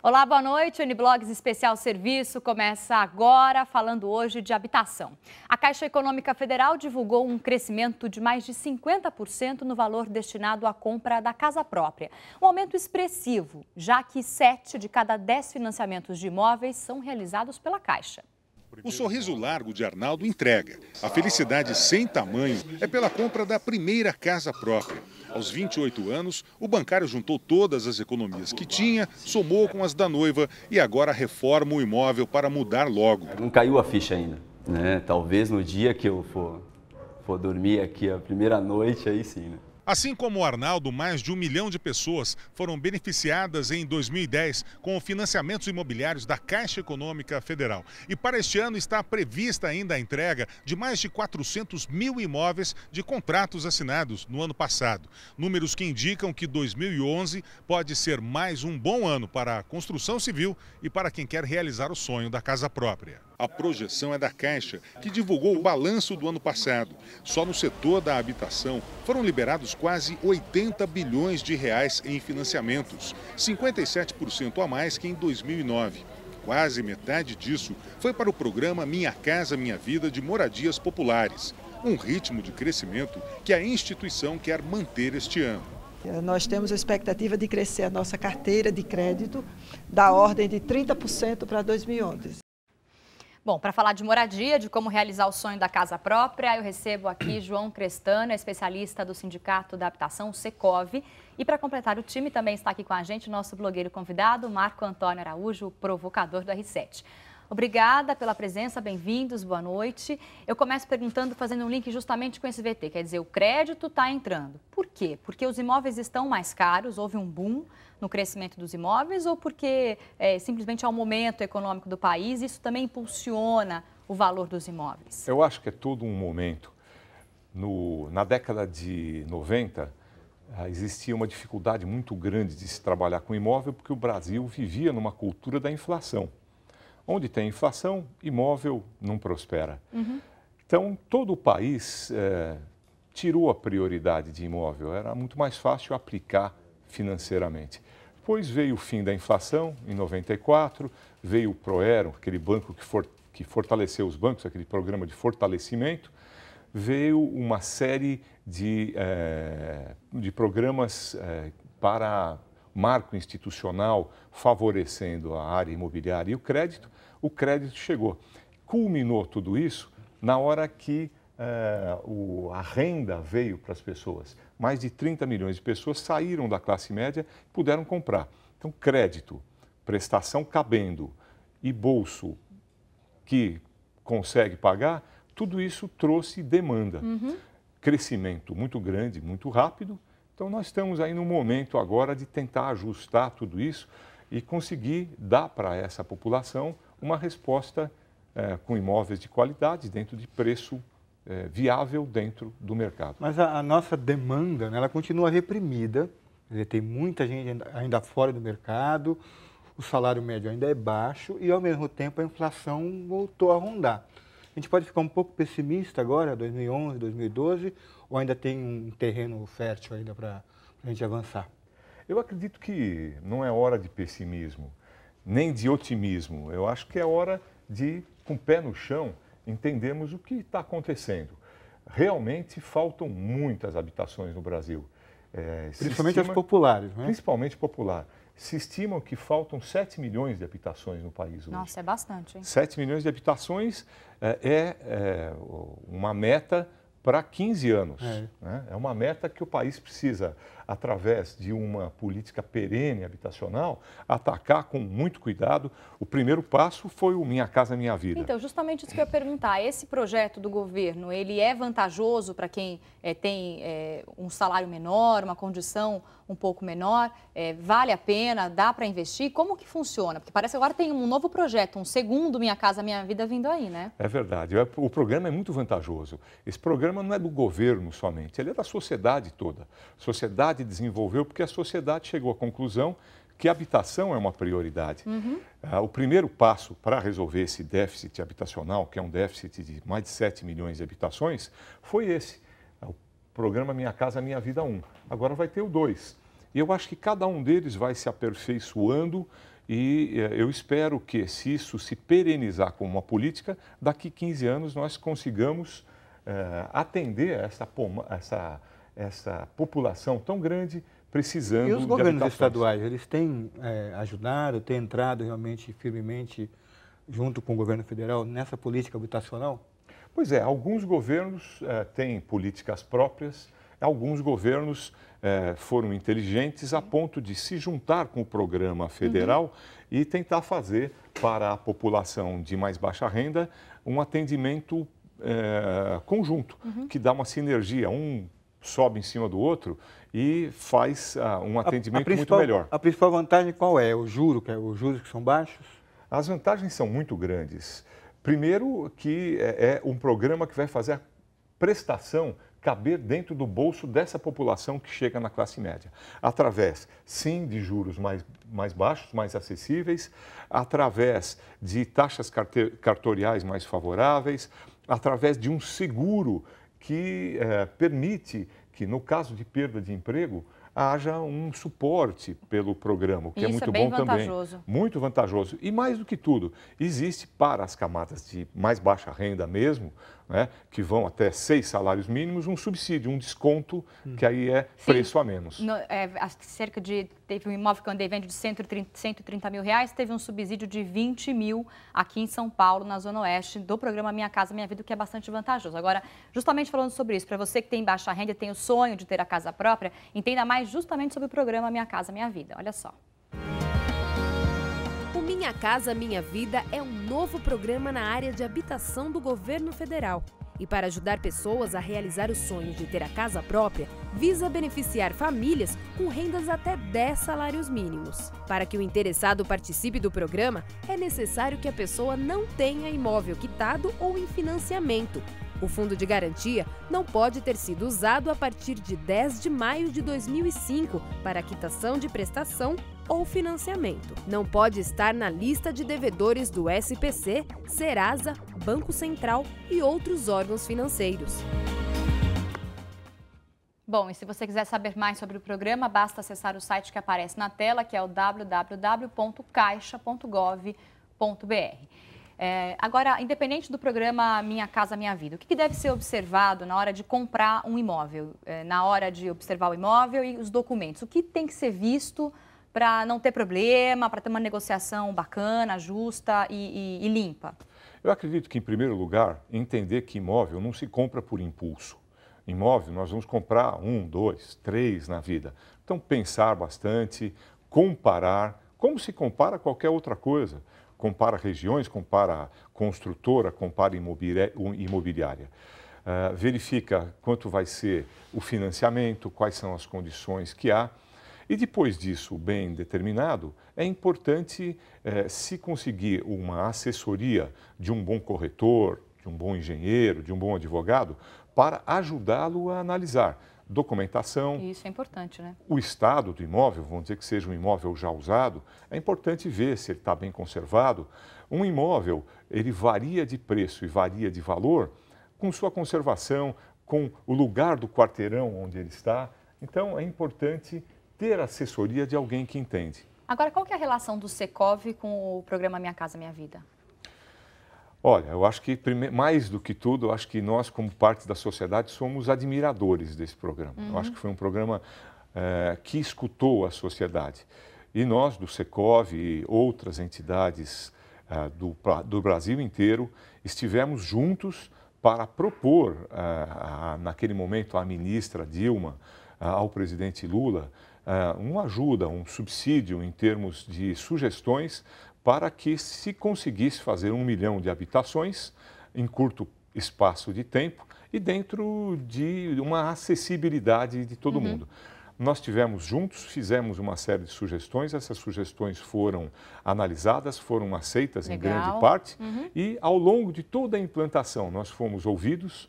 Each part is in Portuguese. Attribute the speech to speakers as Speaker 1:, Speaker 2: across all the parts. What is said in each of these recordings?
Speaker 1: Olá, boa noite. O Uniblogs Especial Serviço começa agora, falando hoje de habitação. A Caixa Econômica Federal divulgou um crescimento de mais de 50% no valor destinado à compra da casa própria. Um aumento expressivo, já que 7 de cada 10 financiamentos de imóveis são realizados pela Caixa.
Speaker 2: O sorriso largo de Arnaldo entrega. A felicidade sem tamanho é pela compra da primeira casa própria. Aos 28 anos, o bancário juntou todas as economias que tinha, somou com as da noiva e agora reforma o imóvel para mudar logo.
Speaker 3: Não caiu a ficha ainda, né? Talvez no dia que eu for dormir aqui a primeira noite, aí sim, né?
Speaker 2: Assim como o Arnaldo, mais de 1 milhão de pessoas foram beneficiadas em 2010 com financiamentos imobiliários da Caixa Econômica Federal. E para este ano está prevista ainda a entrega de mais de 400 mil imóveis de contratos assinados no ano passado. Números que indicam que 2011 pode ser mais um bom ano para a construção civil e para quem quer realizar o sonho da casa própria. A projeção é da Caixa, que divulgou o balanço do ano passado. Só no setor da habitação foram liberados quase 80 bilhões de reais em financiamentos, 57% a mais que em 2009. Quase metade disso foi para o programa Minha Casa Minha Vida de moradias populares, um ritmo de crescimento que a instituição quer manter este ano.
Speaker 4: Nós temos a expectativa de crescer a nossa carteira de crédito da ordem de 30% para 2011.
Speaker 1: Bom, para falar de moradia, de como realizar o sonho da casa própria, eu recebo aqui João Crestano, especialista do Sindicato da Habitação, Secov. E para completar o time, também está aqui com a gente o nosso blogueiro convidado, Marco Antônio Araújo, o provocador do R7. Obrigada pela presença, bem-vindos, boa noite. Eu começo perguntando, fazendo um link justamente com esse VT, quer dizer, o crédito está entrando. Por quê? Porque os imóveis estão mais caros, houve um boom no crescimento dos imóveis ou porque simplesmente é o momento econômico do país, isso também impulsiona o valor dos imóveis?
Speaker 5: Eu acho que é todo um momento. Na década de 90, existia uma dificuldade muito grande de se trabalhar com imóvel porque o Brasil vivia numa cultura da inflação. Onde tem inflação, imóvel não prospera. Então, todo o país tirou a prioridade de imóvel. Era muito mais fácil aplicar financeiramente. Depois veio o fim da inflação, em 94, veio o Proero, aquele banco que fortaleceu os bancos, aquele programa de fortalecimento. Veio uma série de programas para marco institucional favorecendo a área imobiliária e o crédito chegou. Culminou tudo isso na hora que a renda veio para as pessoas. Mais de 30 milhões de pessoas saíram da classe média e puderam comprar. Então, crédito, prestação cabendo e bolso que consegue pagar, tudo isso trouxe demanda. Crescimento muito grande, muito rápido. Então, nós estamos aí no momento agora de tentar ajustar tudo isso e conseguir dar para essa população uma resposta com imóveis de qualidade, dentro de preço viável dentro do mercado.
Speaker 6: Mas a nossa demanda, né, ela continua reprimida, quer dizer, tem muita gente ainda fora do mercado, o salário médio ainda é baixo e, ao mesmo tempo, a inflação voltou a rondar. A gente pode ficar um pouco pessimista agora, 2011, 2012, ou ainda tem um terreno fértil ainda para a gente avançar?
Speaker 5: Eu acredito que não é hora de pessimismo, nem de otimismo. Eu acho que é hora de, com o pé no chão, entendermos o que está acontecendo. Realmente faltam muitas habitações no Brasil.
Speaker 6: Principalmente as populares, né?
Speaker 5: Principalmente popular. Se estimam que faltam 7 milhões de habitações no país hoje.
Speaker 1: Nossa, é bastante, hein?
Speaker 5: 7 milhões de habitações é uma meta para 15 anos. Né? É uma meta que o país precisa, através de uma política perene habitacional, atacar com muito cuidado. O primeiro passo foi o Minha Casa Minha Vida.
Speaker 1: Então, justamente isso que eu ia perguntar. Esse projeto do governo, ele é vantajoso para quem tem um salário menor, uma condição um pouco menor? Vale a pena? Dá para investir? Como que funciona? Porque parece que agora tem um novo projeto, um segundo Minha Casa Minha Vida vindo aí, né?
Speaker 5: É verdade. O programa é muito vantajoso. Esse programa não é do governo somente, ele é da sociedade toda. A sociedade desenvolveu porque a sociedade chegou à conclusão que a habitação é uma prioridade. O primeiro passo para resolver esse déficit habitacional, que é um déficit de mais de 7 milhões de habitações, foi esse. O programa Minha Casa Minha Vida 1. Agora vai ter o 2. E eu acho que cada um deles vai se aperfeiçoando E eu espero que, se isso se perenizar como uma política, daqui 15 anos nós consigamos atender essa população tão grande precisando de
Speaker 6: E os governos
Speaker 5: habitações.
Speaker 6: estaduais, eles têm ajudado, têm entrado realmente firmemente junto com o governo federal nessa política habitacional?
Speaker 5: Pois é, alguns governos têm políticas próprias, alguns governos foram inteligentes a ponto de se juntar com o programa federal e tentar fazer para a população de mais baixa renda um atendimento conjunto, que dá uma sinergia, um sobe em cima do outro e faz um atendimento muito melhor.
Speaker 6: A principal vantagem qual é? Os juros que são baixos?
Speaker 5: As vantagens são muito grandes. Primeiro que é um programa que vai fazer a prestação caber dentro do bolso dessa população que chega na classe média. Através, sim, de juros mais baixos, mais acessíveis, através de taxas cartoriais mais favoráveis, através de um seguro que permite que, no caso de perda de emprego, haja um suporte pelo programa, o que é muito bom também. Muito vantajoso. E mais do que tudo, existe para as camadas de mais baixa renda mesmo, né, que vão até 6 salários mínimos, um subsídio, um desconto, que aí é preço a menos.
Speaker 1: Teve um imóvel que eu andei vendo de 130 mil reais, teve um subsídio de 20 mil aqui em São Paulo, na Zona Oeste, do programa Minha Casa Minha Vida, o que é bastante vantajoso. Agora, justamente falando sobre isso, para você que tem baixa renda e tem o sonho de ter a casa própria, entenda mais justamente sobre o programa Minha Casa Minha Vida. Olha só.
Speaker 7: O Minha Casa Minha Vida é um novo programa na área de habitação do governo federal. E para ajudar pessoas a realizar o sonho de ter a casa própria, visa beneficiar famílias com rendas até 10 salários mínimos. Para que o interessado participe do programa, é necessário que a pessoa não tenha imóvel quitado ou em financiamento. O fundo de garantia não pode ter sido usado a partir de 10 de maio de 2005 para quitação de prestação ou financiamento. Não pode estar na lista de devedores do SPC, Serasa, Banco Central e outros órgãos financeiros.
Speaker 1: Bom, e se você quiser saber mais sobre o programa, basta acessar o site que aparece na tela, que é o www.caixa.gov.br. Agora, independente do programa Minha Casa Minha Vida, o que deve ser observado na hora de comprar um imóvel, na hora de observar o imóvel e os documentos? O que tem que ser visto para não ter problema, para ter uma negociação bacana, justa e limpa?
Speaker 5: Eu acredito que, em primeiro lugar, entender que imóvel não se compra por impulso. Imóvel, nós vamos comprar 1, 2, 3 na vida. Então, pensar bastante, comparar, como se compara qualquer outra coisa. Compara regiões, compara construtora, compara imobiliária. Verifica quanto vai ser o financiamento, quais são as condições que há. E depois disso, bem determinado, é importante se conseguir uma assessoria de um bom corretor, de um bom engenheiro, de um bom advogado, para ajudá-lo a analisar documentação.
Speaker 1: Isso é importante, né?
Speaker 5: O estado do imóvel, vamos dizer que seja um imóvel já usado, é importante ver se ele está bem conservado. Um imóvel, ele varia de preço e varia de valor com sua conservação, com o lugar do quarteirão onde ele está. Então, é importante ter assessoria de alguém que entende.
Speaker 1: Agora, qual que é a relação do Secov com o programa Minha Casa Minha Vida?
Speaker 5: Olha, eu acho que, mais do que tudo, eu acho que nós, como parte da sociedade, somos admiradores desse programa. Eu acho que foi um programa que escutou a sociedade. E nós, do Secov e outras entidades do Brasil inteiro, estivemos juntos para propor, naquele momento, à ministra Dilma, ao presidente Lula, uma ajuda, um subsídio em termos de sugestões para que se conseguisse fazer 1 milhão de habitações em curto espaço de tempo e dentro de uma acessibilidade de todo mundo. Nós estivemos juntos, fizemos uma série de sugestões, essas sugestões foram analisadas, foram aceitas em grande parte e ao longo de toda a implantação nós fomos ouvidos,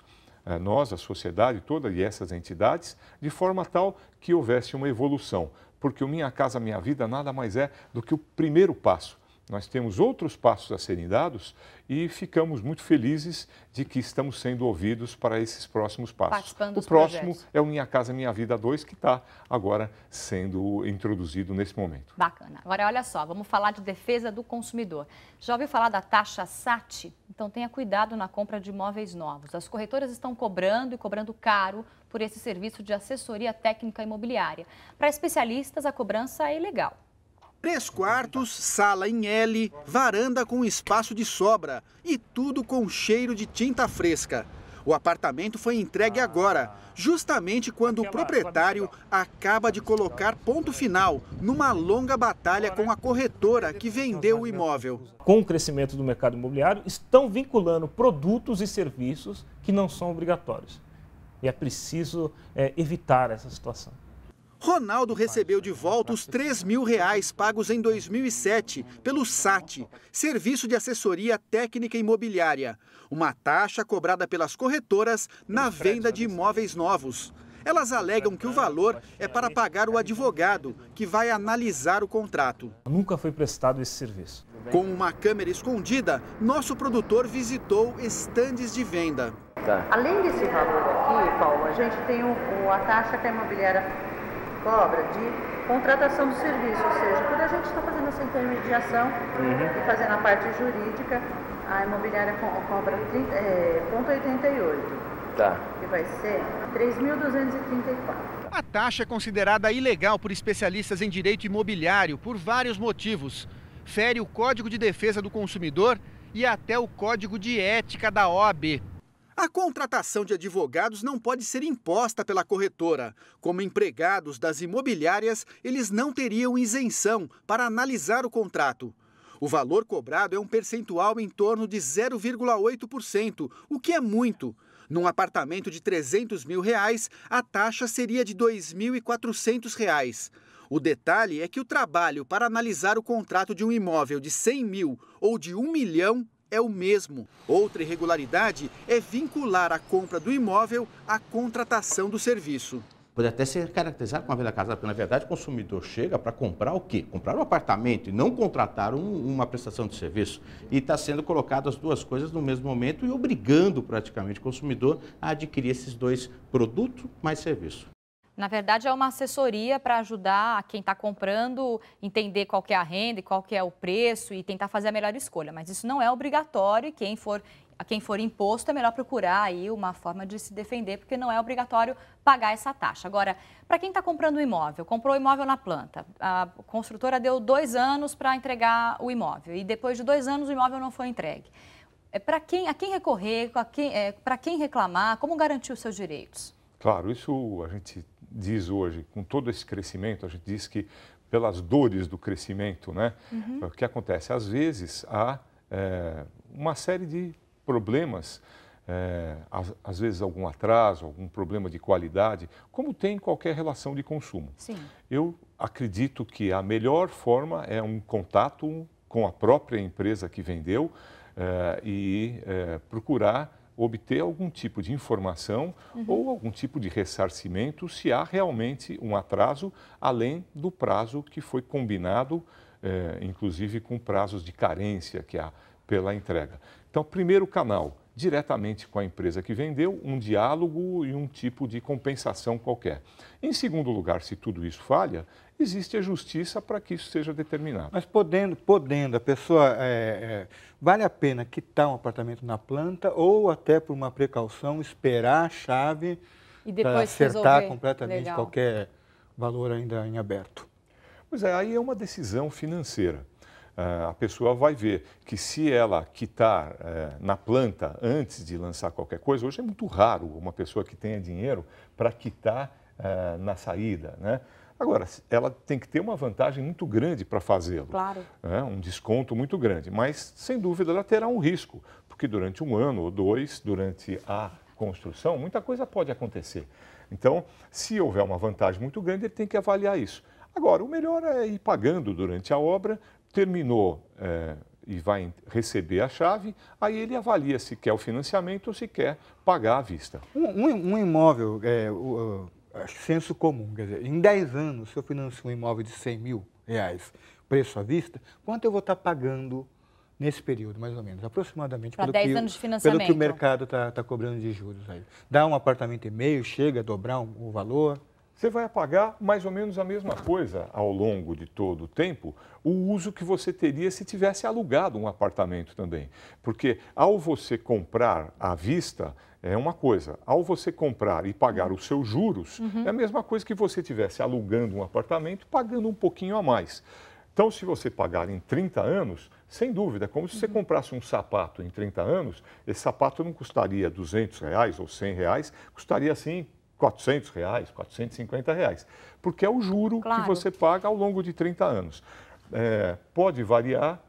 Speaker 5: nós, a sociedade toda e essas entidades, de forma tal que houvesse uma evolução, porque o Minha Casa Minha Vida nada mais é do que o primeiro passo Nós temos outros passos a serem dados e ficamos muito felizes de que estamos sendo ouvidos para esses próximos passos.
Speaker 1: Participando dos
Speaker 5: o próximo
Speaker 1: projetos.
Speaker 5: é o Minha Casa Minha Vida 2, que está agora sendo introduzido nesse momento.
Speaker 1: Bacana. Agora, olha só, vamos falar de defesa do consumidor. Já ouviu falar da taxa SAT? Então, tenha cuidado na compra de imóveis novos. As corretoras estão cobrando e cobrando caro por esse serviço de assessoria técnica imobiliária. Para especialistas, a cobrança é ilegal.
Speaker 8: 3 quartos, sala em L, varanda com espaço de sobra e tudo com cheiro de tinta fresca. O apartamento foi entregue agora, justamente quando o proprietário acaba de colocar ponto final numa longa batalha com a corretora que vendeu o imóvel.
Speaker 9: Com o crescimento do mercado imobiliário, estão vinculando produtos e serviços que não são obrigatórios. E é preciso evitar essa situação.
Speaker 8: Ronaldo recebeu de volta os R$3.000 pagos em 2007 pelo SAT, Serviço de Assessoria Técnica Imobiliária, uma taxa cobrada pelas corretoras na venda de imóveis novos. Elas alegam que o valor é para pagar o advogado, que vai analisar o contrato.
Speaker 9: Nunca foi prestado esse serviço.
Speaker 8: Com uma câmera escondida, nosso produtor visitou estandes de venda.
Speaker 10: Além desse valor aqui, Paulo, a gente tem a taxa que a imobiliária cobra de contratação do serviço, ou seja, quando a gente está fazendo essa intermediação e fazendo a parte jurídica, a imobiliária cobra 0,88, que vai ser 3.234.
Speaker 11: A taxa é considerada ilegal por especialistas em direito imobiliário por vários motivos. Fere o Código de Defesa do Consumidor e até o Código de Ética da OAB.
Speaker 8: A contratação de advogados não pode ser imposta pela corretora. Como empregados das imobiliárias, eles não teriam isenção para analisar o contrato. O valor cobrado é um percentual em torno de 0,8%, o que é muito. Num apartamento de R$300 mil, a taxa seria de R$2.400. O detalhe é que o trabalho para analisar o contrato de um imóvel de 100 mil ou de 1 milhão é o mesmo. Outra irregularidade é vincular a compra do imóvel à contratação do serviço.
Speaker 12: Pode até ser caracterizado como uma venda casada, porque na verdade o consumidor chega para comprar o quê? Comprar um apartamento e não contratar uma prestação de serviço. E está sendo colocado as duas coisas no mesmo momento e obrigando praticamente o consumidor a adquirir esses dois produtos mais serviço.
Speaker 1: Na verdade, é uma assessoria para ajudar a quem está comprando entender qual que é a renda e qual que é o preço e tentar fazer a melhor escolha. Mas isso não é obrigatório e a quem for imposto é melhor procurar aí uma forma de se defender, porque não é obrigatório pagar essa taxa. Agora, para quem está comprando um imóvel, comprou o imóvel na planta, a construtora deu 2 anos para entregar o imóvel e depois de 2 anos o imóvel não foi entregue. A quem recorrer, para quem reclamar, como garantir os seus direitos?
Speaker 5: Claro, isso a gente diz hoje, com todo esse crescimento, a gente diz que pelas dores do crescimento, né? O que acontece? Às vezes há uma série de problemas, às vezes algum atraso, algum problema de qualidade, como tem em qualquer relação de consumo.
Speaker 1: Sim.
Speaker 5: Eu acredito que a melhor forma é um contato com a própria empresa que vendeu e procurar obter algum tipo de informação ou algum tipo de ressarcimento se há realmente um atraso, além do prazo que foi combinado, inclusive com prazos de carência que há pela entrega. Então, primeiro canal, diretamente com a empresa que vendeu, um diálogo e um tipo de compensação qualquer. Em segundo lugar, se tudo isso falha, existe a justiça para que isso seja determinado.
Speaker 6: Mas podendo a pessoa, vale a pena quitar um apartamento na planta ou até por uma precaução esperar a chave para acertar completamente qualquer valor ainda em aberto?
Speaker 5: Pois é, aí é uma decisão financeira. A pessoa vai ver que se ela quitar na planta antes de lançar qualquer coisa, hoje é muito raro uma pessoa que tenha dinheiro para quitar na saída, né? Agora, ela tem que ter uma vantagem muito grande para fazê-lo.
Speaker 1: Claro.
Speaker 5: Um desconto muito grande, mas sem dúvida ela terá um risco, porque durante 1 ano ou 2, durante a construção, muita coisa pode acontecer. Então, se houver uma vantagem muito grande, ele tem que avaliar isso. Agora, o melhor é ir pagando durante a obra, terminou e vai receber a chave, aí ele avalia se quer o financiamento ou se quer pagar à vista.
Speaker 6: Um imóvel, senso comum, quer dizer, em 10 anos, se eu financio um imóvel de R$100 mil, preço à vista, quanto eu vou estar pagando nesse período, mais ou menos, aproximadamente.
Speaker 1: Para 10 anos de financiamento.
Speaker 6: Pelo que o mercado está cobrando de juros aí. Dá um apartamento e meio, chega a dobrar o valor.
Speaker 5: Você vai pagar mais ou menos a mesma coisa ao longo de todo o tempo, o uso que você teria se tivesse alugado um apartamento também. Porque ao você comprar à vista, é uma coisa. Ao você comprar e pagar os seus juros, é a mesma coisa que você estivesse alugando um apartamento pagando um pouquinho a mais. Então, se você pagar em 30 anos, sem dúvida, como se você comprasse um sapato em 30 anos, esse sapato não custaria R$200 ou R$100, custaria assim R$400, R$450, porque é o juro que você paga ao longo de 30 anos. Pode variar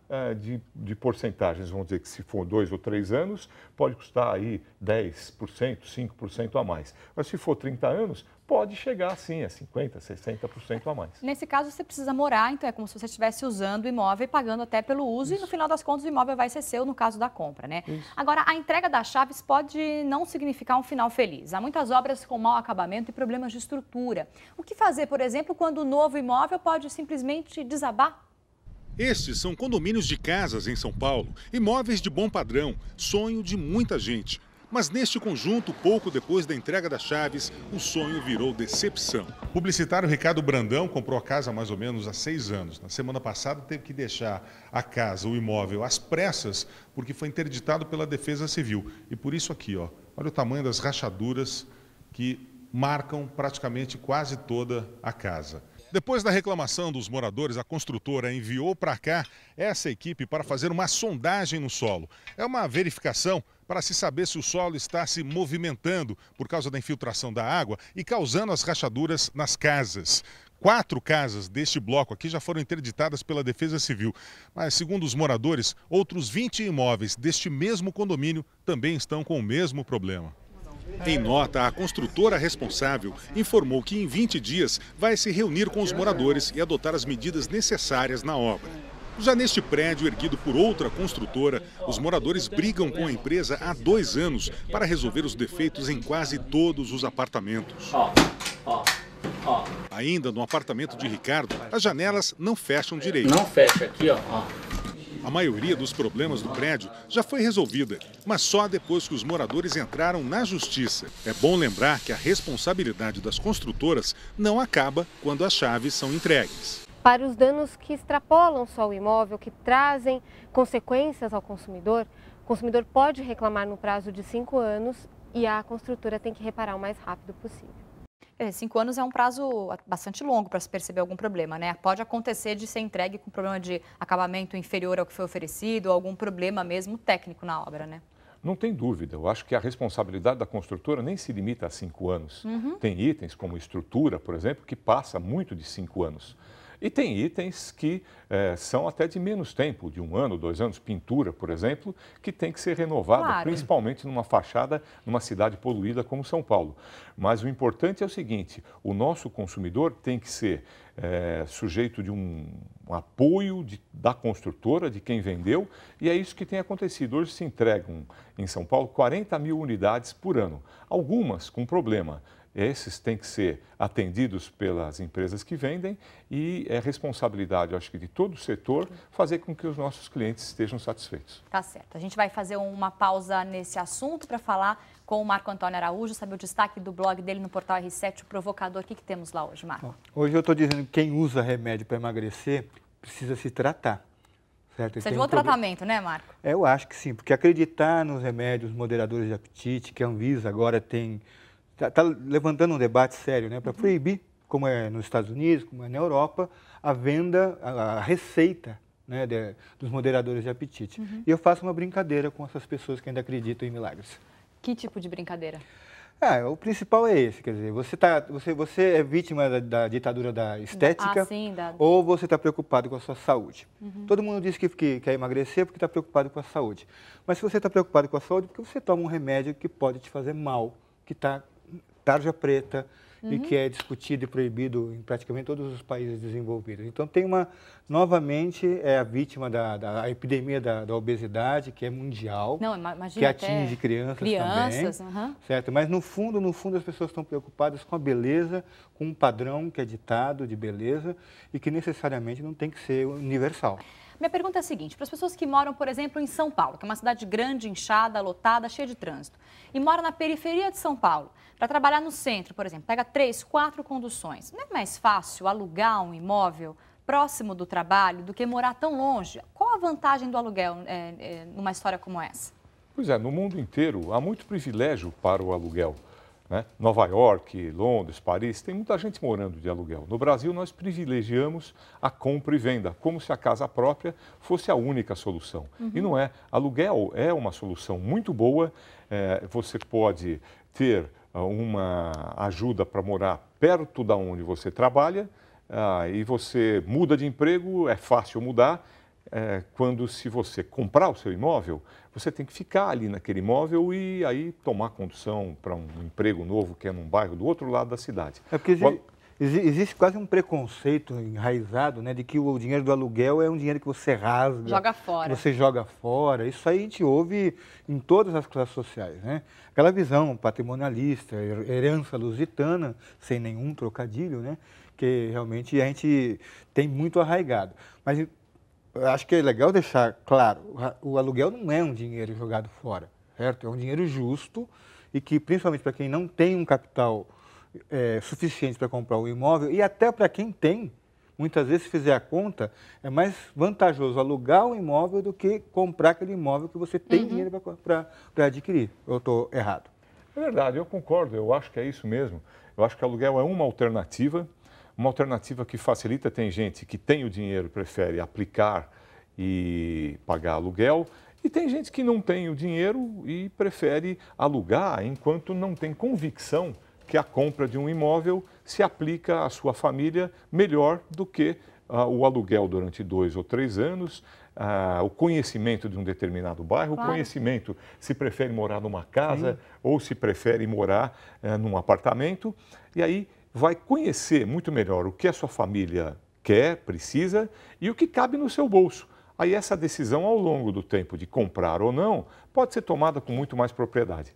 Speaker 5: de porcentagens, vamos dizer que se for 2 ou 3 anos, pode custar aí 10%, 5% a mais. Mas se for 30 anos, pode chegar assim a 50%, 60% a mais.
Speaker 1: Nesse caso, você precisa morar, então é como se você estivesse usando o imóvel e pagando até pelo uso, e no final das contas o imóvel vai ser seu no caso da compra, né? Agora, a entrega das chaves pode não significar um final feliz. Há muitas obras com mau acabamento e problemas de estrutura. O que fazer, por exemplo, quando o novo imóvel pode simplesmente desabar?
Speaker 2: Estes são condomínios de casas em São Paulo, imóveis de bom padrão, sonho de muita gente. Mas neste conjunto, pouco depois da entrega das chaves, o sonho virou decepção. O publicitário Ricardo Brandão comprou a casa há mais ou menos há 6 anos. Na semana passada teve que deixar a casa, o imóvel, às pressas, porque foi interditado pela Defesa Civil. E por isso aqui, ó, olha o tamanho das rachaduras que marcam praticamente quase toda a casa. Depois da reclamação dos moradores, a construtora enviou para cá essa equipe para fazer uma sondagem no solo. É uma verificação para se saber se o solo está se movimentando por causa da infiltração da água e causando as rachaduras nas casas. 4 casas deste bloco aqui já foram interditadas pela Defesa Civil. Mas, segundo os moradores, outros 20 imóveis deste mesmo condomínio também estão com o mesmo problema. Em nota, a construtora responsável informou que em 20 dias vai se reunir com os moradores e adotar as medidas necessárias na obra. Já neste prédio erguido por outra construtora, os moradores brigam com a empresa há 2 anos para resolver os defeitos em quase todos os apartamentos. Ainda no apartamento de Ricardo, as janelas não fecham direito.
Speaker 13: Não fecha aqui, ó.
Speaker 2: A maioria dos problemas do prédio já foi resolvida, mas só depois que os moradores entraram na justiça. É bom lembrar que a responsabilidade das construtoras não acaba quando as chaves são entregues.
Speaker 14: Para os danos que extrapolam só o imóvel, que trazem consequências ao consumidor, o consumidor pode reclamar no prazo de 5 anos e a construtora tem que reparar o mais rápido possível.
Speaker 1: 5 anos é um prazo bastante longo para se perceber algum problema, né? Pode acontecer de ser entregue com problema de acabamento inferior ao que foi oferecido, ou algum problema mesmo técnico na obra, né?
Speaker 5: Não tem dúvida. Eu acho que a responsabilidade da construtora nem se limita a 5 anos. Tem itens como estrutura, por exemplo, que passa muito de 5 anos. E tem itens que são até de menos tempo, de 1 ano, 2 anos, pintura, por exemplo, que tem que ser renovada, principalmente numa fachada, numa cidade poluída como São Paulo. Mas o importante é o seguinte, o nosso consumidor tem que ser sujeito de um apoio da construtora, de quem vendeu, e é isso que tem acontecido. Hoje se entregam em São Paulo 40 mil unidades por ano, algumas com problema. Esses têm que ser atendidos pelas empresas que vendem e é responsabilidade, acho que, de todo o setor fazer com que os nossos clientes estejam satisfeitos.
Speaker 1: Tá certo. A gente vai fazer uma pausa nesse assunto para falar com o Marco Antônio Araújo, saber o destaque do blog dele no portal R7, o Provocador. O que temos lá hoje, Marco?
Speaker 6: Hoje eu estou dizendo que quem usa remédio para emagrecer precisa se tratar. Certo?
Speaker 1: Precisa de outro tratamento, né, Marco?
Speaker 6: Eu acho que sim, porque acreditar nos remédios moderadores de apetite, que a Anvisa agora está levantando um debate sério, né, para proibir, como é nos Estados Unidos, como é na Europa, a venda, a receita, né, dos moderadores de apetite. E eu faço uma brincadeira com essas pessoas que ainda acreditam em milagres.
Speaker 1: Que tipo de brincadeira?
Speaker 6: O principal é esse, quer dizer, você é vítima da ditadura da estética ou você está preocupado com a sua saúde. Todo mundo diz que quer emagrecer porque está preocupado com a saúde. Mas se você está preocupado com a saúde, porque você toma um remédio que pode te fazer mal, que está tarja preta, e que é discutido e proibido em praticamente todos os países desenvolvidos. Então, tem novamente, a vítima da epidemia da obesidade, que é mundial, que atinge crianças também, certo? Mas, no fundo, as pessoas estão preocupadas com a beleza, com um padrão que é ditado de beleza e que necessariamente não tem que ser universal.
Speaker 1: Minha pergunta é a seguinte, para as pessoas que moram, por exemplo, em São Paulo, que é uma cidade grande, inchada, lotada, cheia de trânsito, e mora na periferia de São Paulo, para trabalhar no centro, por exemplo, pega 3, 4 conduções, não é mais fácil alugar um imóvel próximo do trabalho do que morar tão longe? Qual a vantagem do aluguel numa história como essa?
Speaker 5: Pois é, no mundo inteiro há muito privilégio para o aluguel. Nova York, Londres, Paris, tem muita gente morando de aluguel. No Brasil, nós privilegiamos a compra e venda, como se a casa própria fosse a única solução. E não é. Aluguel é uma solução muito boa. Você pode ter uma ajuda para morar perto da onde você trabalha e você muda de emprego, é fácil mudar. Se você comprar o seu imóvel, você tem que ficar ali naquele imóvel e aí tomar condução para um emprego novo que é num bairro do outro lado da cidade.
Speaker 6: É porque existe quase um preconceito enraizado, de que o dinheiro do aluguel é um dinheiro que você rasga.
Speaker 1: Joga fora.
Speaker 6: Você joga fora. Isso aí a gente ouve em todas as classes sociais, Aquela visão patrimonialista, herança lusitana, sem nenhum trocadilho, que realmente a gente tem muito arraigado. Mas eu acho que é legal deixar claro, o aluguel não é um dinheiro jogado fora, certo? É um dinheiro justo e que, principalmente para quem não tem um capital suficiente para comprar um imóvel, e até para quem tem, muitas vezes, se fizer a conta, é mais vantajoso alugar um imóvel do que comprar aquele imóvel que você tem dinheiro para adquirir. Eu estou errado?
Speaker 5: É verdade, eu concordo, eu acho que é isso mesmo. Eu acho que aluguel é uma alternativa que facilita. Tem gente que tem o dinheiro, prefere aplicar e pagar aluguel, e tem gente que não tem o dinheiro e prefere alugar enquanto não tem convicção que a compra de um imóvel se aplica à sua família melhor do que o aluguel durante 2 ou 3 anos, o conhecimento de um determinado bairro, o conhecimento se prefere morar numa casa ou se prefere morar num apartamento, e aí vai conhecer muito melhor o que a sua família quer, precisa e o que cabe no seu bolso. Aí essa decisão ao longo do tempo de comprar ou não pode ser tomada com muito mais propriedade.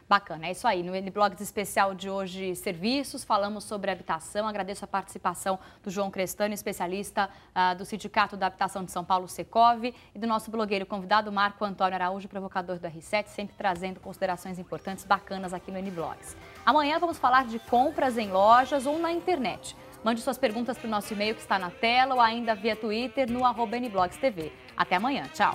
Speaker 1: Bacana, é isso aí. No N-Blogs especial de hoje, serviços, falamos sobre habitação. Agradeço a participação do João Crestano, especialista do Sindicato da Habitação de São Paulo, Secov, e do nosso blogueiro convidado, Marco Antônio Araújo, provocador do R7, sempre trazendo considerações importantes, bacanas aqui no N-Blogs. Amanhã vamos falar de compras em lojas ou na internet. Mande suas perguntas para o nosso e-mail que está na tela ou ainda via Twitter no @NBlogsTV. Até amanhã, tchau!